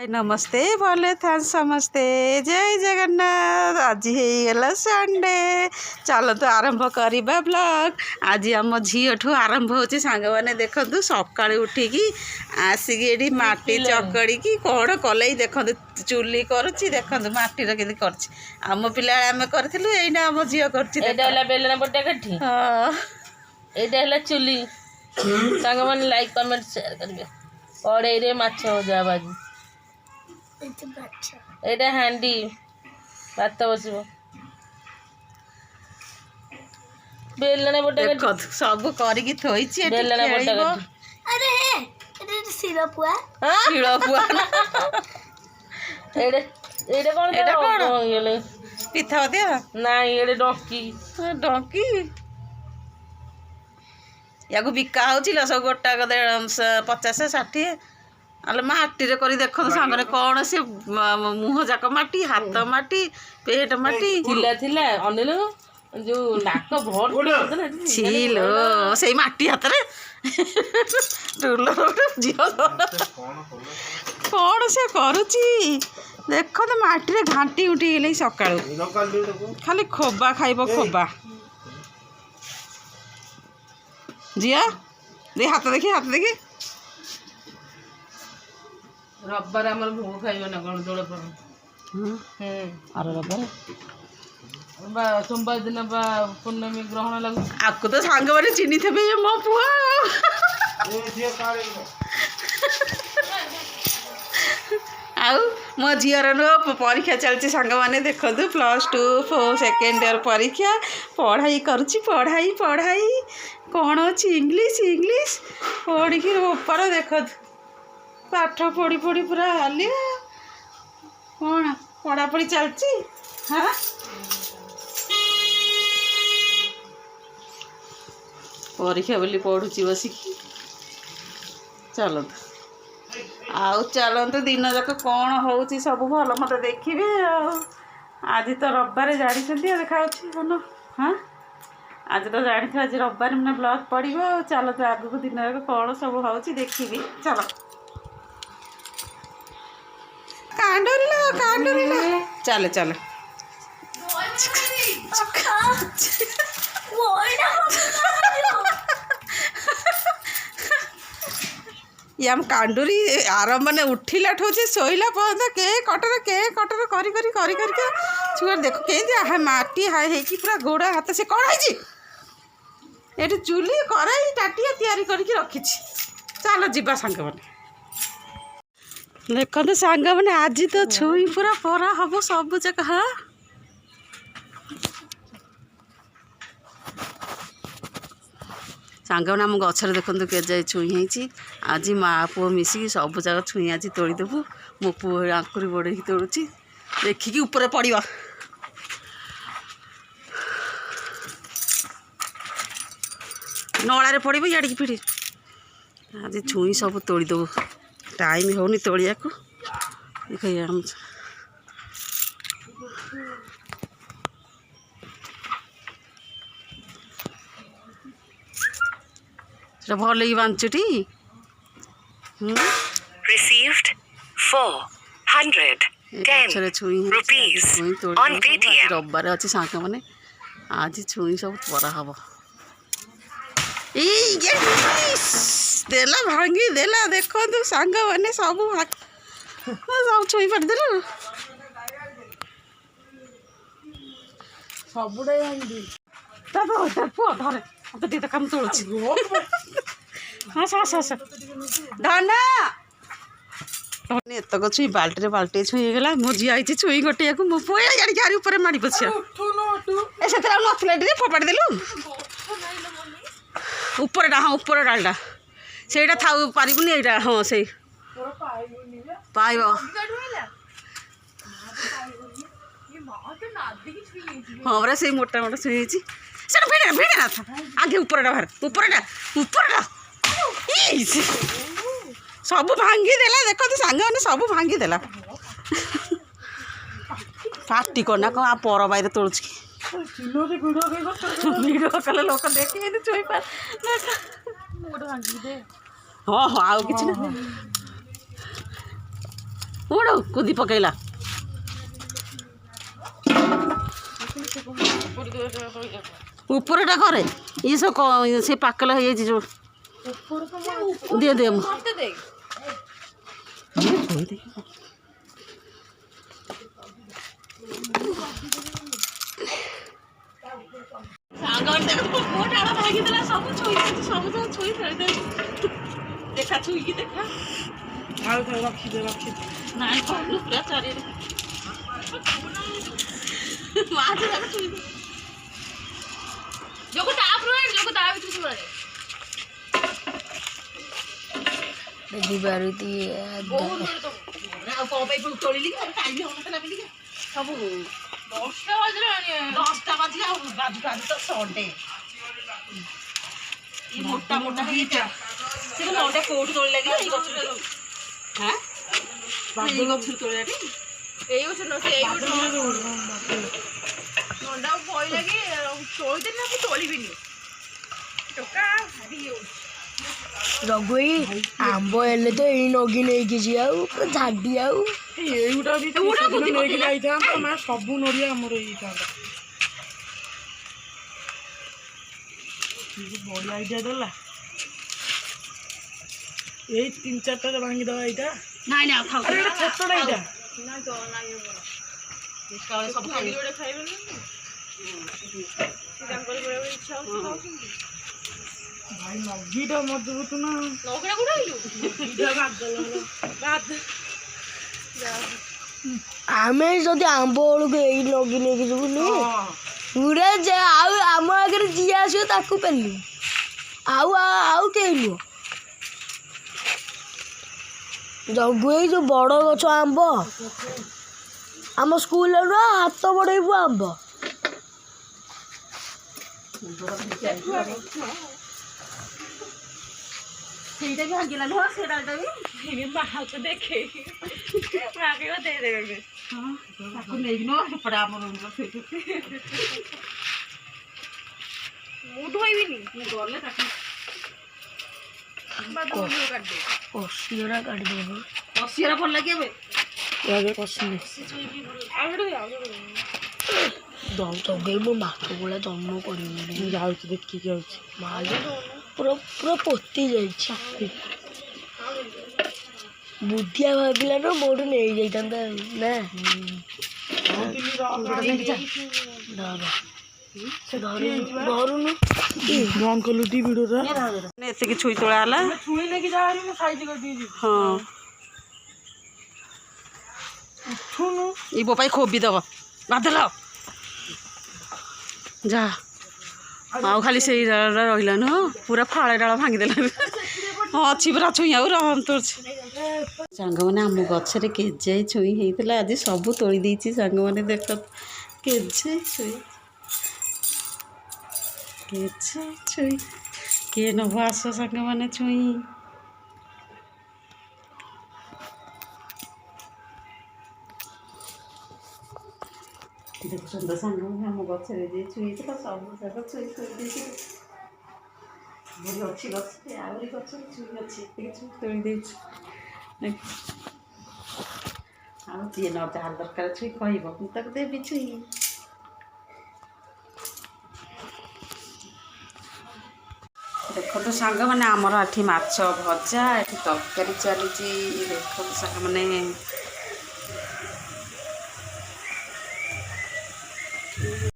नमस्ते बोले था समस्ते जय जगन्नाथ। आज होगला संडे चलो तो आरंभ करवा ब्लॉग। आज आम झील ठू आरंभ हो सांग मैंने देखु सका उठिकी आसिक ये माटी चकड़ी की कौन कल देखु चुली करुच्ची देखु माटीर के आम पिला आम करूँ एईना आम झील कर चुली सांग मैंने लाइक कमेंट शेयर करेंगे। कड़े रे माछ भजा बाजी एटा हांडी भात बसब बेलना बटा सब करके थोइछि बेलना बटा अरे एटा सिरपुआ शिलपुआ एडे एडे कोन एटा कोन गेले पिथा दिया नाही एडे डोंकी डोंकी याको बिका हो सब गोटा 50-60 आले माटी रे करी देखो सामने कौन से मुह जाक माटी हाथ माटी पेट माटी थिला थिला अनिल जो नाक भर छिलो से माटी हाथ रे टुलो झियो कौन से करुची देखो तो माटी रे घांटी उठी गले सकाळू खाली खोबा खाइबो खोबा जिया दे हाथ देखी रब्बार आमर भोग खाइबो ना कोन दोड़ पर अरे रब्बार बा सोमवार दिन बा पूर्णमी ग्रहण लागु आपको तो सांग माने चिन्ही थे ये मो पुआ आउ मो झीर परीक्षा चलती सांग माने देखु +2 सेकेंड ईयर परीक्षा पढ़ाई करुच्ची पढ़ाई कौन अच्छी इंग्लिश पढ़ी ऊपर देख पाठ पढ़ी पूरा हाली कौन पढ़ापढ़ी चलती हाँ परीक्षा बोली पढ़ुची बसिकी चलतु आउ चलतु दिन जाक कौन हो सब भल मत देखिए आज तो रविवार जानी देखा भल हाँ आज तो जानी आज रविवार मैंने ब्लॉग पड़ो चलो तो आगू दिन जाक कौन सब हो देखी चलो कांडोरी चलो चलो याम कांडूरी आरंभ मैंने उठिला ठो शोला पर्यंत के कटर कर छुआ देख के माटी हाई पूरा गोड़ हाथ से कौन है ये चुली कराई टाटिया तैयारी करके रखी चलो जीवा सांग मैंने देखते सांग मैंने आज तो छुई पूरा परा हम सब जगह हाँ सांग मैंने आम गचर देखते के जाए छुई होती आज माँ पुओ मिसिकी सब जगह छुई आज तोड़देबू मो पुओ आंकुरी बड़े तोड़ुची देखिकी ऊपर पड़ा नलारे पड़ो इाड़ी फिर आज छुई सब तोड़देबू टाइम होनी तोड़िया को भल बांचुटी Received 410 rupees on Paytm. रविवार अच्छे सांग मैंने आज छुई सब परा हम देला भांगी देला देखो तू सांग मैंने सब सब छुई पड़देल पुआ धरे तो दी काम तोड़ुची हस धना एतक छुई बाल्टे छुई गला मो झी आई छुई गोटे को मो पुआ गाड़ी गाड़ी ऊपर माड़ी पछिया ए से नथिले फोपाड़ी देलु ऊपर हाँ ऊपर डालटा से था पारिबुनि एटा हाँ से पाइब हाँ बरा से मोटा मोटा छुई भिड़े ना था आगे ऊपर बाहर ऊपर सब भांगी देला देखो तो सांग मैंने सब भांगी देला पार्टी करना कौन पर बाहर तोड़ुची वीडियो कले लोक देखे छुई हाँ हाँ आउ कि ଉଡ଼ କୁଦି ପକେଇଲା। ଉପରଟା କରେ ଇଏ ସବୁ ସେ ପାକଲ ହେଇଯାଇଛି ଯୋଉ ଦିଅ ଦିଅ ମୁଁ ଦେଖା ଛୁଇଁକି ଦେଖା ରଖିଦେ ନାଇଁ କହିଲୁ ପୁରା ଚାରିଆଡ଼େ ମାଛ ଯାକ ଛୁଇଁକି ଯୋଗ ତା ଭିତରୁ ପାରୁତି ଆଉ କଣ ପାଇଁ ତୋଳିଲି ଟାଇମ୍ ହେଉନଥିଲା ବୋଲିକା ସବୁ 10ଟା ବାଜିଲାଣି। 10ଟା ବାଜିଲା ଆଉ ବାଜୁ ବାଜୁ ତ ସଣ୍ଡେ ମୋଟା ମୋଟା ହେଇଟା ସେ ନଅଟା କୋଉଠୁ ତୋଳି ଲାଗିଲା ଏଇ ଗଛରୁ ହାଁ ଏଇ ଗଛରୁ ତୋଳିଲାଟି ଏଇ ଗଛ ନ ସେ ଏଇ ଗଛ ନଣ୍ଡା ପଇଲା କି ତୋଳିଦେଲି ନା ମୁଁ ତୋଳିବିନି ଟୋକା ଭାରି ରଘୁଇ ଆମ୍ବ ହେଲେ ତ ଏଇ ନଗି ନେଇକି ଯିବା ଆଉ ପୁରା ଝାଡି ଆଉ ଏଇଗୁଟା ବି ନେଇକି ଯାଇଥାନ୍ତା ମା ସବୁ ନଡ଼ିଆ ଆମର ହେଇଥାନ୍ତା। ବଢ଼ିଆ ଆଇଡ଼ିଆ ଦେଲା। ଏଇ 3-4ଟାରେ ଭାଙ୍ଗିଦେବା ଏଇଟା। ନାଇଁ ନାଇଁ ଖାଉ ଛୋଟଟା ଏଇଟା ସବୁ ଖାଇବେ ଖାଇବେନି ଇଚ୍ଛା ହଉଛି ଭାଇ ନଗିଟା ମଜବୁତ ନା ନଗିଟା କୋଉଟା ଆମେ ଯଦି ଆମ୍ବ ବେଳକୁ ଏଇ ନଗି ନେଇକି ଯିବୁନି ପୁରା ଆଉ ଆମ ଆଗରେ ଯିଏ ଆସିବ ତାକୁ ପେଲୁ ଆଉ କେହି ନୁହ। ଜଗୁ ଏଇ ଯୋଉ ବଡ଼ ଗଛ ଆମ୍ବ ଆମ ସ୍କୁଲରେ ନୁହଁ ହାତ ବଢ଼େଇବୁ ଆମ୍ବ ସେଇଟା ବି ଭାଙ୍ଗିଲା ନୁହଁ ସେ ଡାଲଟା ବି ମାହାକୁ ଦେଖେ ମାଗିବ ଦେଇଦେବେ ତାକୁ ନେଇକି ନୁହଁ ସେପଟେ ଆମର ମୁଁ ଧୋଇବିନି ମୁଁ ଗଲେ ତାକୁ କଷିରା କାଢିଦେବୁ କଷିଆରା ଭଲ ଲାଗେ ଏବେ କଷିବି ଆଉ ଜଗେଇ ମୋ ମାଛ ଗୁଡ଼ା ଜନ୍ମ କରିବି ମୁଁ ଯାଉଛି ଦେଖିକି ଯାଉଛି ପୁରା ପୁରା ପୋତି ଯାଇଛି ବୁଦ୍ଧିଆ ଭାବିଲା ନା ମୋଠୁ ନେଇଯାଇଥାନ୍ତା ଧରୁନୁ ବନ୍ଦ କଲୁ ଟି ଭିଡ଼ିଓଟା ଏତିକି ଛୁଇ ତୋଳା ହେଲା ଛୁଇଁ ନେଇକି ଯା ମୁଁ ସାଇଜ କରିଦେଇଛି। ହଁ ଉଠୁନୁ ଇବୋ ପାଇଁ ଖୋବି ଦବ ବାଦଲ ଯା ଆଉ ଖାଲି ସେଇ ଡାଳଟା ରହିଲା ନୁହଁ ପୁରା ଫାଳେ ଡାଳ ଭାଙ୍ଗିଦେଲା ହଁ ଅଛି ପୁରା ଛୁଇଁ ଆଉ ରହନ୍ତୁଛି ସାଙ୍ଗମାନେ ଆମ ଗଛରେ କେଜାଏ ଛୁଇଁ ହେଇଥିଲା ଆଜି ସବୁ ତୋଳି ଦେଇଛି ସାଙ୍ଗମାନେ ଦେଖ କେଜାଏ ଛୁଇଁ କିଏ ନେବ ଆସ ସାଙ୍ଗମାନେ ଛୁଇଁ ଦେଖୁଛନ୍ତି ସାଙ୍ଗମାନେ ଆମ ଗଛରେ ଯିଏ ଛୁଇଁ ହେଇଥିଲା ସବୁ ଯାକ ଛୁଇଁ ଦେଇଛି ଭଲ ଅଛି ଗଛରେ ଆହୁରି ଗଛରେ ଛୁଇଁ ଅଛି ଏତିକି ଛୁଇଁ ତୋଳି ଦେଇଛି ଆଉ ଯିଏ ନ ଯାହାର ଦରକାର ଛୁଇଁ କହିବ ମୁଁ ତାକୁ ଦେବି ଛୁଇଁ ଦେଖନ୍ତୁ ସାଙ୍ଗମାନେ ଆମର ଏଠି ମାଛ ଭଜା ଏଠି ତରକାରୀ ଚାଲିଛି ଦେଖନ୍ତୁ ସାଙ୍ଗମାନେ